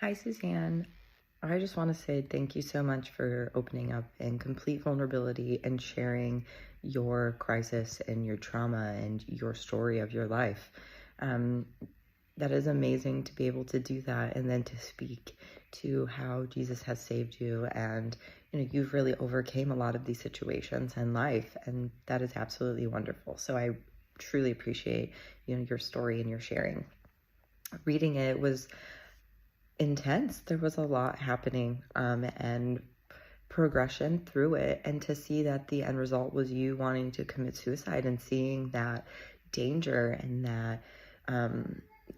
Hi, Suzanne. I just want to say thank you so much for opening up in complete vulnerability and sharing your crisis and your trauma and your story of your life. Um, that is amazing to be able to do that and then to speak to how Jesus has saved you, and you've really overcame a lot of these situations in life, and that is absolutely wonderful. So I truly appreciate your story and your sharing. Reading it was intense. There was a lot happening, and progression through it. And to see that the end result was you wanting to commit suicide and seeing that danger and that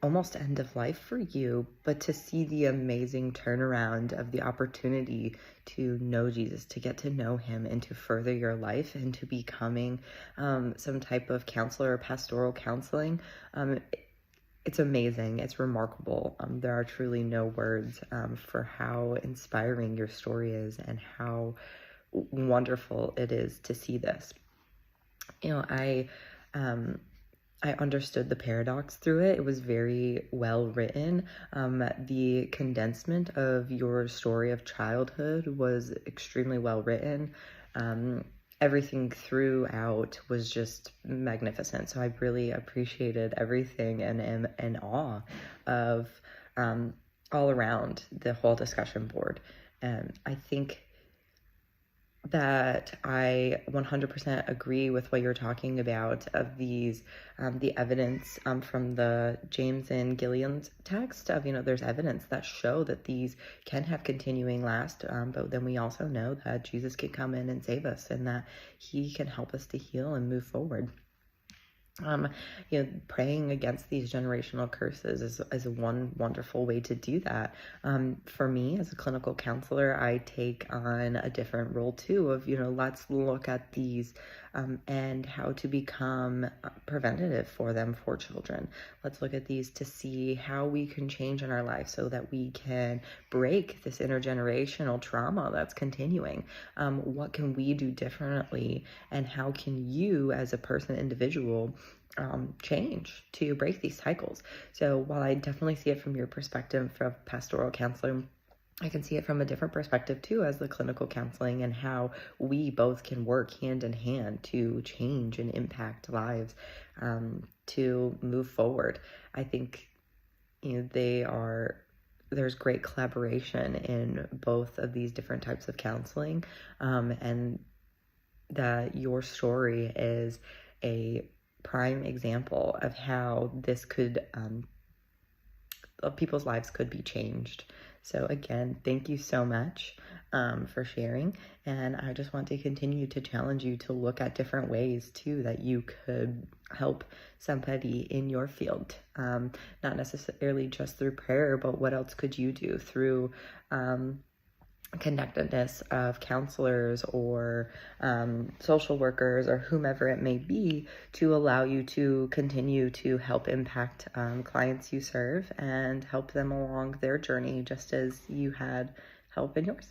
almost end of life for you, but to see the amazing turnaround of the opportunity to know Jesus, to get to know him and to further your life and to becoming some type of counselor or pastoral counseling. It's amazing. It's remarkable. There are truly no words for how inspiring your story is and how wonderful it is to see this. I understood the paradox through it. It was very well written. The condensement of your story of childhood was extremely well written. Everything throughout was just magnificent. So I really appreciated everything and am in awe of all around the whole discussion board. And I think that I 100% agree with what you're talking about of these, the evidence from the James and Gilliam's text of, there's evidence that show that these can have continuing last, but then we also know that Jesus can come in and save us and that he can help us to heal and move forward. Praying against these generational curses is one wonderful way to do that. For me, as a clinical counselor, I take on a different role too of, let's look at these and how to become preventative for them for children. Let's look at these to see how we can change in our life so that we can break this intergenerational trauma that's continuing. What can we do differently, and how can you as a person, individual, change to break these cycles? So while I definitely see it from your perspective of pastoral counseling, I can see it from a different perspective too, as the clinical counseling, and how we both can work hand in hand to change and impact lives, to move forward. I think there's great collaboration in both of these different types of counseling, and that your story is a prime example of how this could, people's lives could be changed. So again, thank you so much for sharing. And I just want to continue to challenge you to look at different ways too that you could help somebody in your field. Not necessarily just through prayer, but what else could you do through connectedness of counselors or social workers or whomever it may be, to allow you to continue to help impact clients you serve and help them along their journey, just as you had help in yours.